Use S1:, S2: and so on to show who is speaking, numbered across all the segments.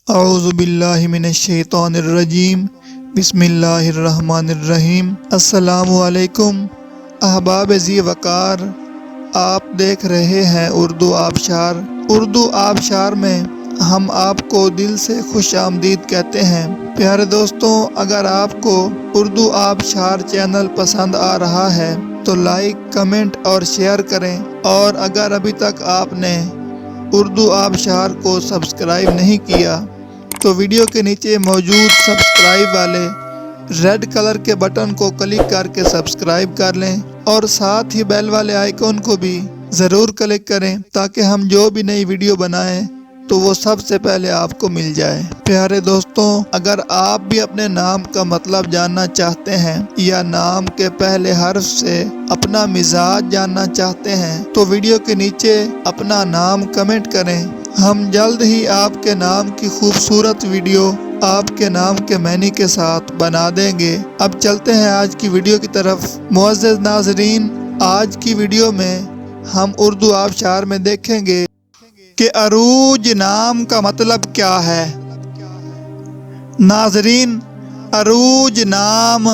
S1: اعوذ باللہ من الشیطان الرجیم، بسم اللہ الرحمن الرحیم۔ السلام علیکم احباب ذی وقار، آپ دیکھ رہے ہیں اردو آبشار۔ اردو آبشار میں ہم آپ کو دل سے خوش آمدید کہتے ہیں۔ پیارے دوستوں، اگر آپ کو اردو آبشار چینل پسند آ رہا ہے تو لائک، کمنٹ اور شیئر کریں، اور اگر ابھی تک آپ نے اردو آبشار کو سبسکرائب نہیں کیا تو ویڈیو کے نیچے موجود سبسکرائب والے ریڈ کلر کے بٹن کو کلک کر کے سبسکرائب کر لیں، اور ساتھ ہی بیل والے آئیکن کو بھی ضرور کلک کریں تاکہ ہم جو بھی نئی ویڈیو بنائیں تو وہ سب سے پہلے آپ کو مل جائے۔ پیارے دوستوں، اگر آپ بھی اپنے نام کا مطلب جاننا چاہتے ہیں یا نام کے پہلے حرف سے اپنا مزاج جاننا چاہتے ہیں تو ویڈیو کے نیچے اپنا نام کمنٹ کریں۔ ہم جلد ہی آپ کے نام کی خوبصورت ویڈیو آپ کے نام کے معنی کے ساتھ بنا دیں گے۔ اب چلتے ہیں آج کی ویڈیو کی طرف۔ معزز ناظرین، آج کی ویڈیو میں ہم اردو آبشار میں دیکھیں گے کہ عروج نام کا مطلب کیا ہے۔ ناظرین، عروج نام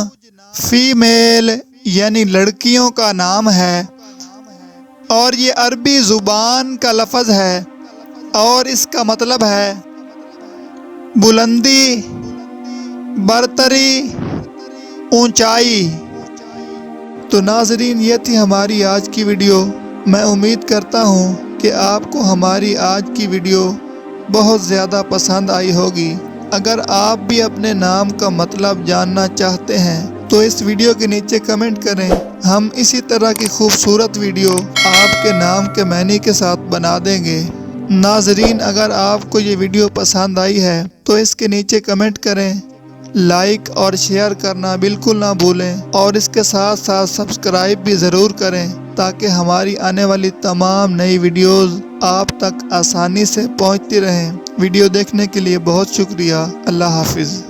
S1: فیمیل یعنی لڑکیوں کا نام ہے، اور یہ عربی زبان کا لفظ ہے، اور اس کا مطلب ہے بلندی، برتری، اونچائی۔ تو ناظرین، یہ تھی ہماری آج کی ویڈیو۔ میں امید کرتا ہوں کہ آپ کو ہماری آج کی ویڈیو بہت زیادہ پسند آئی ہوگی۔ اگر آپ بھی اپنے نام کا مطلب جاننا چاہتے ہیں تو اس ویڈیو کے نیچے کمنٹ کریں۔ ہم اسی طرح کی خوبصورت ویڈیو آپ کے نام کے معنی کے ساتھ بنا دیں گے۔ ناظرین، اگر آپ کو یہ ویڈیو پسند آئی ہے تو اس کے نیچے کمنٹ کریں، لائک اور شیئر کرنا بالکل نہ بھولیں، اور اس کے ساتھ ساتھ سبسکرائب بھی ضرور کریں تاکہ ہماری آنے والی تمام نئی ویڈیوز آپ تک آسانی سے پہنچتی رہیں۔ ویڈیو دیکھنے کے لیے بہت شکریہ۔ اللہ حافظ۔